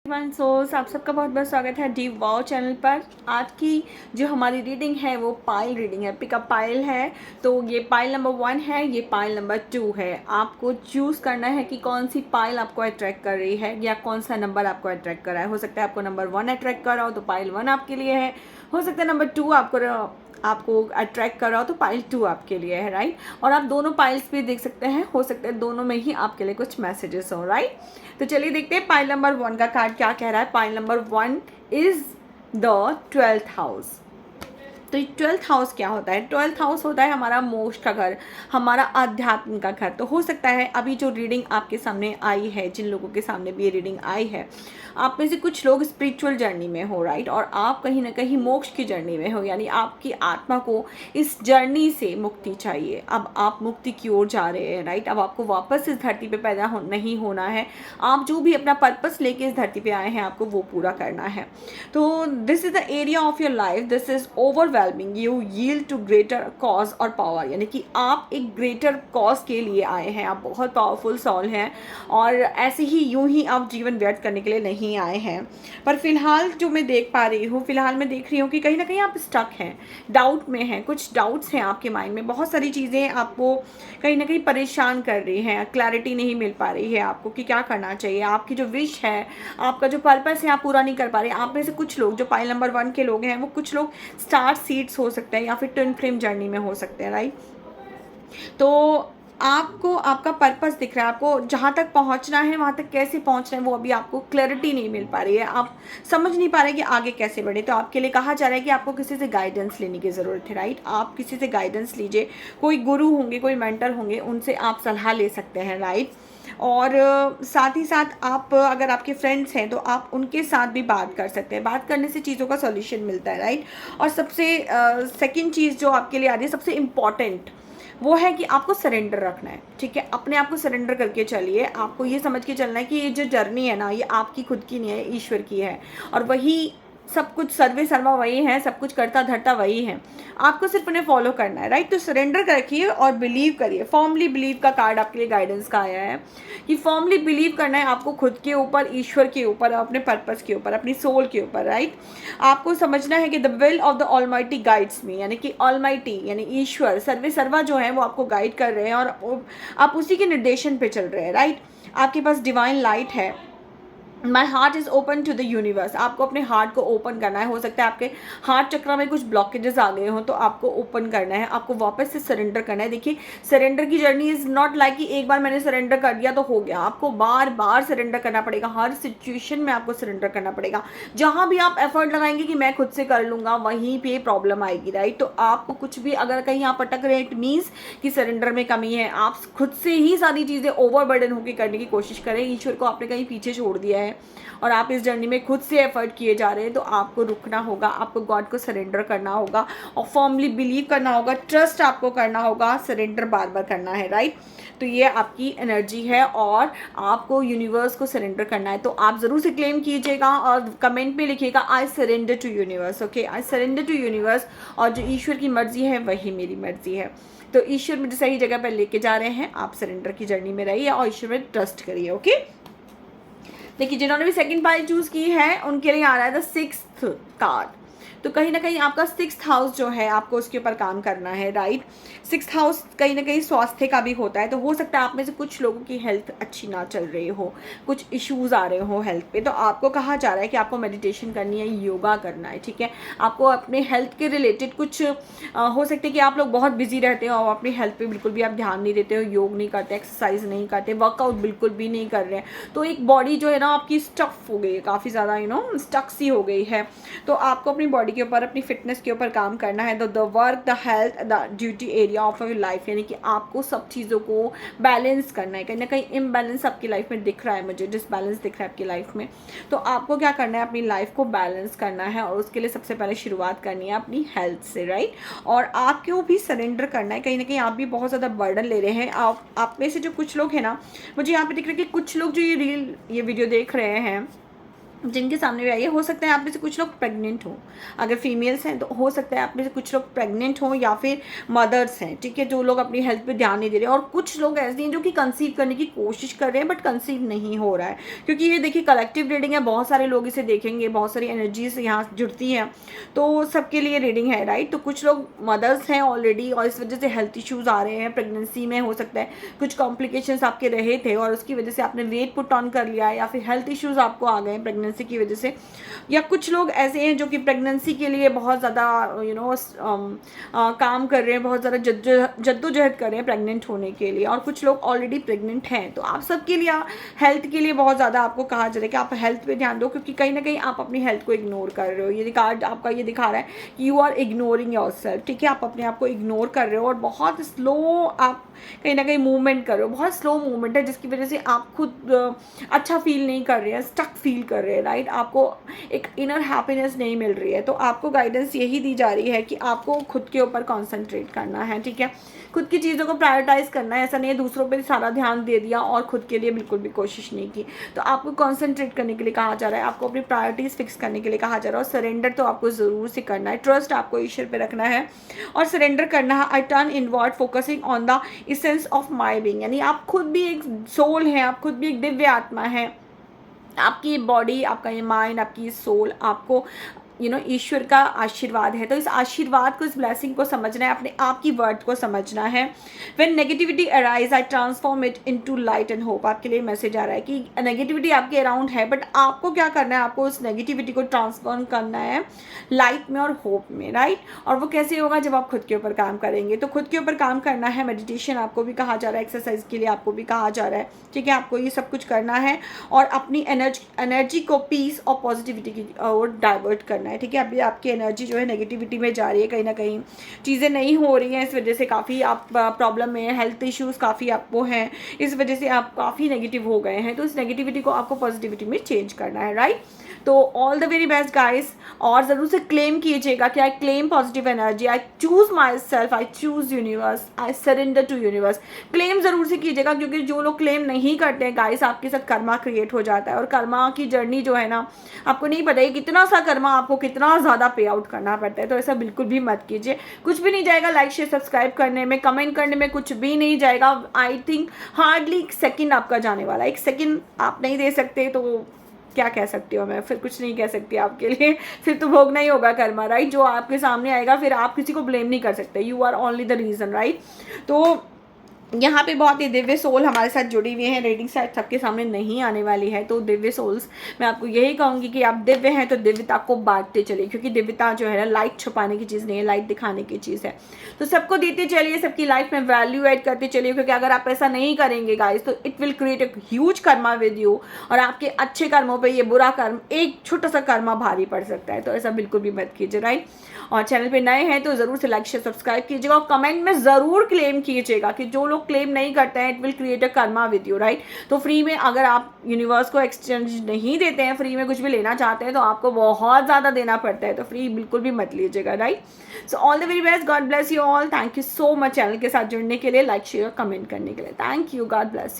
आप सबका बहुत बहुत स्वागत है डी वाओ चैनल पर। आज की जो हमारी रीडिंग है वो पाइल रीडिंग है, पिकअप पाइल है। तो ये पाइल नंबर 1 है, ये पाइल नंबर 2 है। आपको चूज़ करना है कि कौन सी पाइल आपको अट्रैक्ट कर रही है या कौन सा नंबर आपको अट्रैक्ट कर रहा है। हो सकता है आपको नंबर 1 अट्रैक्ट कर रहा हो तो पाइल 1 आपके लिए है। हो सकता है नंबर 2 आपको अट्रैक्ट कर रहा हो तो पाइल 2 आपके लिए है, राइट। और आप दोनों पाइल्स भी देख सकते हैं, हो सकता है दोनों में ही आपके लिए कुछ मैसेजेस हो, राइट। तो चलिए देखते हैं पाइल नंबर 1 का कार्ड क्या कह रहा है। Pile number 1 is the 12th house. तो 12th हाउस क्या होता है? 12th हाउस होता है हमारा मोक्ष का घर, हमारा आध्यात्म का घर। तो हो सकता है अभी जो रीडिंग आपके सामने आई है, जिन लोगों के सामने भी ये रीडिंग आई है, आप में से कुछ लोग स्पिरिचुअल जर्नी में हो, राइट। और आप कहीं ना कहीं मोक्ष की जर्नी में हो, यानी आपकी आत्मा को इस जर्नी से मुक्ति चाहिए। अब आप मुक्ति की ओर जा रहे हैं, राइट। अब आपको वापस इस धरती पे पैदा नहीं होना है। आप जो भी अपना पर्पस लेके इस धरती पे आए हैं, आपको वो पूरा करना है। तो this is the area of your life, this is overwhelming you yield to greater cause or power, यानी कि आप एक ग्रेटर कॉज के लिए आए हैं। आप बहुत पावरफुल सॉल हैं और ऐसे ही यूं ही आप जीवन व्यर्थ करने के लिए नहीं आए हैं। पर फिलहाल जो मैं देख पा रही हूँ, फिलहाल मैं देख रही हूँ कि कहीं ना कहीं आप स्टक हैं, डाउट में हैं। कुछ डाउट्स हैं आपके माइंड में, बहुत सारी चीज़ें आपको कहीं ना कहीं परेशान कर रही हैं। क्लैरिटी नहीं मिल पा रही है आपको कि क्या करना चाहिए। आपकी जो विश है, आपका जो पर्पस है, आप पूरा नहीं कर पा रहे। आप में से कुछ लोग जो पाइल नंबर 1 के लोग हैं, वो कुछ लोग स्टार सीड्स हो सकते हैं या फिर ट्विन फ्लेम जर्नी में हो सकते हैं, राइट। तो आपको आपका पर्पस दिख रहा है, आपको जहाँ तक पहुँचना है वहाँ तक कैसे पहुँचना है वो अभी आपको क्लैरिटी नहीं मिल पा रही है। आप समझ नहीं पा रहे कि आगे कैसे बढ़े। तो आपके लिए कहा जा रहा है कि आपको किसी से गाइडेंस लेने की ज़रूरत है, राइट। आप किसी से गाइडेंस लीजिए। कोई गुरु होंगे, कोई मेंटर होंगे, उनसे आप सलाह ले सकते हैं, राइट। और साथ ही साथ आप अगर आपके फ्रेंड्स हैं तो आप उनके साथ भी बात कर सकते हैं। बात करने से चीज़ों का सॉल्यूशन मिलता है, राइट। और सबसे सेकंड चीज़ जो आपके लिए आ रही है, सबसे इम्पॉर्टेंट, वो है कि आपको सरेंडर रखना है, ठीक है। अपने आप को सरेंडर करके चलिए। आपको ये समझ के चलना है कि ये जो जर्नी है ना, ये आपकी खुद की नहीं है, ईश्वर की है। और वही सब कुछ, सर्वे सर्वा वही है, सब कुछ करता धरता वही है। आपको सिर्फ उन्हें फॉलो करना है, राइट। तो सरेंडर रखिए और बिलीव करिए। फॉर्मली बिलीव का कार्ड आपके लिए गाइडेंस का आया है कि फॉर्मली बिलीव करना है आपको खुद के ऊपर, ईश्वर के ऊपर, अपने पर्पस के ऊपर, अपनी सोल के ऊपर, राइट। आपको समझना है कि the will of the almighty guides me, यानी कि ऑलमाइटी यानी ईश्वर, सर्वे सर्वा जो है वो आपको गाइड कर रहे हैं और आप उसी के निर्देशन पे चल रहे हैं, राइट। आपके पास डिवाइन लाइट है। My heart is open to the universe. आपको अपने हार्ट को ओपन करना है। हो सकता है आपके हार्ट चक्र में कुछ ब्लॉकेजेस आ गए हों, तो आपको ओपन करना है, आपको वापस से सरेंडर करना है। देखिए, सरेंडर की जर्नी इज़ नॉट लाइक कि एक बार मैंने सरेंडर कर दिया तो हो गया। आपको बार बार सरेंडर करना पड़ेगा, हर सिचुएशन में आपको सरेंडर करना पड़ेगा। जहाँ भी आप एफर्ट लगाएंगे कि मैं खुद से कर लूँगा, वहीं पे प्रॉब्लम आएगी, राइट। तो आपको कुछ भी अगर कहीं आप अटक रहे हैं, इट मीन्स कि सरेंडर में कमी है। आप खुद से ही सारी चीज़ें ओवरबर्डन होकर करने की कोशिश करें। ईश्वर को आपने कहीं पीछे छोड़ दिया है और आप इस जर्नी में खुद से एफर्ट किए जा रहे हैं, तो आपको रुकना होगा, आपको गॉड को सरेंडर करना होगा और फर्मली बिलीव करना होगा, ट्रस्ट आपको करना होगा, सरेंडर बार बार करना है, राइट। तो ये आपकी एनर्जी है और आपको यूनिवर्स को सरेंडर करना है। तो आप ज़रूर से क्लेम कीजिएगा और कमेंट में लिखिएगा I surrender to universe, okay, I surrender to universe. और जो ईश्वर की मर्जी है वही मेरी मर्जी है। तो ईश्वर मुझे सही जगह पर लेके जा रहे हैं। आप सरेंडर की जर्नी में रहिए और ईश्वर में ट्रस्ट करिए, ओके। देखिए, जिन्होंने भी सेकंड पाइल चूज की है उनके लिए आ रहा है द 6th कार्ड। तो कहीं ना कहीं आपका 6th हाउस जो है, आपको उसके ऊपर काम करना है, राइट। 6th हाउस कहीं ना कहीं स्वास्थ्य का भी होता है। तो हो सकता है आप में से कुछ लोगों की हेल्थ अच्छी ना चल रही हो, कुछ इश्यूज आ रहे हो हेल्थ पे। तो आपको कहा जा रहा है कि आपको मेडिटेशन करनी है, योगा करना है, ठीक है। आपको अपने हेल्थ के रिलेटेड कुछ हो सकता है कि आप लोग बहुत बिजी रहते हो और अपनी हेल्थ पे बिल्कुल भी आप ध्यान नहीं देते हो, योग नहीं करते, एक्सरसाइज नहीं करते, वर्कआउट बिल्कुल भी नहीं कर रहे हैं। तो एक बॉडी जो है ना आपकी स्टफ हो गई है, काफ़ी ज़्यादा स्टक सी हो गई है। तो आपको अपनी बॉडी के ऊपर, अपनी फिटनेस के ऊपर काम करना है। The work, the health, the duty area of your life, यानी कि आपको सब चीज़ों को बैलेंस करना है। कहीं ना कहीं इम्बैलेंस आपकी लाइफ में दिख रहा है, मुझे डिसबैलेंस दिख रहा है आपकी लाइफ में। तो आपको क्या करना है, अपनी लाइफ को बैलेंस करना है और उसके लिए सबसे पहले शुरुआत करनी है अपनी हेल्थ से, राइट। और आपको भी सरेंडर करना है। कहीं ना कहीं आप भी बहुत ज़्यादा बर्डन ले रहे हैं। आप में से जो कुछ लोग हैं ना, मुझे यहाँ पे दिख रहा है कि कुछ लोग जो ये वीडियो देख रहे हैं, जिनके सामने भी आई है, हो सकता है आप में से कुछ लोग प्रेग्नेंट हो, अगर फीमेल्स हैं तो हो सकता है आप में से कुछ लोग प्रेग्नेंट हो या फिर मदर्स हैं, ठीक है, जो लोग अपनी हेल्थ पे ध्यान नहीं दे रहे हैं। और कुछ लोग ऐसे हैं जो कि कंसीव करने की कोशिश कर रहे हैं बट कंसीव नहीं हो रहा है, क्योंकि ये देखिए कलेक्टिव रीडिंग है, बहुत सारे लोग इसे देखेंगे, बहुत सारी एनर्जीज यहाँ जुड़ती हैं, तो सबके लिए रीडिंग है, राइट। तो कुछ लोग मदर्स हैं ऑलरेडी और इस वजह से हेल्थ इश्यूज़ आ रहे हैं, प्रेगनेंसी में हो सकता है कुछ कॉम्प्लिकेशंस आपके रहे थे और उसकी वजह से आपने वेट पुट ऑन कर लिया है, या फिर हेल्थ इश्यूज़ आपको आ गए प्रेगनेंसी की वजह से। या कुछ लोग ऐसे हैं जो कि प्रेगनेंसी के लिए बहुत ज़्यादा काम कर रहे हैं, बहुत ज़्यादा जद्दोजहद कर रहे हैं प्रेग्नेंट होने के लिए, और कुछ लोग ऑलरेडी प्रेग्नेंट हैं। तो आप सबके लिए हेल्थ के लिए बहुत ज़्यादा आपको कहा जा रहा है कि आप हेल्थ पे ध्यान दो, क्योंकि कहीं ना कहीं आप अपनी हेल्थ को इग्नोर कर रहे हो। ये कार्ड आपका ये दिखा रहा है कि यू आर इग्नोरिंग योरसेल्फ, ठीक है, आप अपने आप को इग्नोर कर रहे हो और बहुत स्लो आप कहीं ना कहीं मूवमेंट कर रहे हो, बहुत स्लो मूवमेंट है, जिसकी वजह से आप खुद अच्छा फील नहीं कर रहे हैं, स्टक फील कर रहे हैं, राइट। आपको एक इनर हैप्पीनेस नहीं मिल रही है। तो आपको गाइडेंस यही दी जा रही है कि आपको खुद के ऊपर कॉन्सेंट्रेट करना है, ठीक है, खुद की चीज़ों को प्रायोरिटाइज करना है। ऐसा नहीं है दूसरों पर सारा ध्यान दे दिया और खुद के लिए बिल्कुल भी कोशिश नहीं की। तो आपको कॉन्सेंट्रेट करने के लिए कहा जा रहा है, आपको अपनी प्रायोरिटीज़ फिक्स करने के लिए कहा जा रहा है, और सरेंडर तो आपको ज़रूर से करना है, ट्रस्ट आपको ईश्वर पे रखना है और सरेंडर करना है। I turn inward focusing on the essence of my being, यानी आप खुद भी एक सोल हैं, आप खुद भी एक दिव्य आत्मा है। आपकी बॉडी, आपका ये माइंड, आपकी सोल आपको ईश्वर का आशीर्वाद है। तो इस आशीर्वाद को, इस ब्लेसिंग को समझना है, अपने आप की वर्थ को समझना है। When negativity arise I transform it into light and hope. आपके लिए मैसेज आ रहा है कि नेगेटिविटी आपके अराउंड है, बट आपको क्या करना है, आपको उस नेगेटिविटी को ट्रांसफॉर्म करना है लाइट में और होप में, राइट। और वो कैसे होगा, जब आप खुद के ऊपर काम करेंगे। तो खुद के ऊपर काम करना है, मेडिटेशन आपको भी कहा जा रहा है, एक्सरसाइज के लिए आपको भी कहा जा रहा है, ठीक है, आपको ये सब कुछ करना है और अपनी एनर्जी को पीस और पॉजिटिविटी की ओर डाइवर्ट करना है, ठीक है। अभी आपकी एनर्जी जो है नेगेटिविटी में जा रही है, कहीं ना कहीं चीज़ें नहीं हो रही हैं, इस वजह से काफ़ी आप प्रॉब्लम में हैं, हेल्थ इश्यूज़ काफ़ी आपको हैं, इस वजह से आप काफ़ी नेगेटिव हो गए हैं। तो इस नेगेटिविटी को आपको पॉजिटिविटी में चेंज करना है, राइट। तो all the very best guys, और ज़रूर से क्लेम कीजिएगा कि I claim positive energy, I choose myself, I choose universe, I surrender to universe. Claim ज़रूर से कीजिएगा, क्योंकि जो लोग क्लेम नहीं करते हैं गाइस, आपके साथ कर्मा क्रिएट हो जाता है, और कर्मा की जर्नी जो है ना, आपको नहीं पता है कितना सा कर्मा आपको कितना ज़्यादा पे आउट करना पड़ता है। तो ऐसा बिल्कुल भी मत कीजिए, कुछ भी नहीं जाएगा लाइक शेयर सब्सक्राइब करने में, कमेंट करने में कुछ भी नहीं जाएगा। आई थिंक हार्डली एक सेकेंड आपका जाने वाला है, एक सेकेंड आप नहीं दे सकते तो क्या कह सकती हो, मैं फिर कुछ नहीं कह सकती आपके लिए, फिर तो भोगना ही होगा कर्मा, राइट। जो आपके सामने आएगा फिर आप किसी को ब्लेम नहीं कर सकते, you are only the reason, right. तो यहाँ पे बहुत ही दिव्य सोल हमारे साथ जुड़ी हुई हैं, रीडिंग शायद सबके सामने नहीं आने वाली है। तो दिव्य सोल्स, मैं आपको यही कहूँगी कि आप दिव्य हैं तो दिव्यता को बांटते चलिए, क्योंकि दिव्यता जो है ना लाइट छुपाने की चीज़ नहीं है, लाइट दिखाने की चीज़ है। तो सबको देते चलिए, सबकी लाइफ में वैल्यू ऐड करते चलिए, क्योंकि अगर आप ऐसा नहीं करेंगे गाइस तो it will create a huge Karma with you, और आपके अच्छे कर्मों पर ये बुरा कर्म, एक छोटा सा कर्मा भारी पड़ सकता है। तो ऐसा बिल्कुल भी मत कीजिए, राइट। और चैनल पे नए हैं तो ज़रूर से लाइक शेयर सब्सक्राइब कीजिएगा, और कमेंट में ज़रूर क्लेम कीजिएगा कि जो लोग क्लेम नहीं करते हैं, it will create a Karma with you, right. तो फ्री में अगर आप यूनिवर्स को एक्सचेंज नहीं देते हैं, फ्री में कुछ भी लेना चाहते हैं तो आपको बहुत ज़्यादा देना पड़ता है, तो फ्री बिल्कुल भी मत लीजिएगा, right. So all the very best, God bless you all, thank you so much channel के साथ जुड़ने के लिए, लाइक शेयर कमेंट करने के लिए, थैंक यू, गॉड ब्लेस।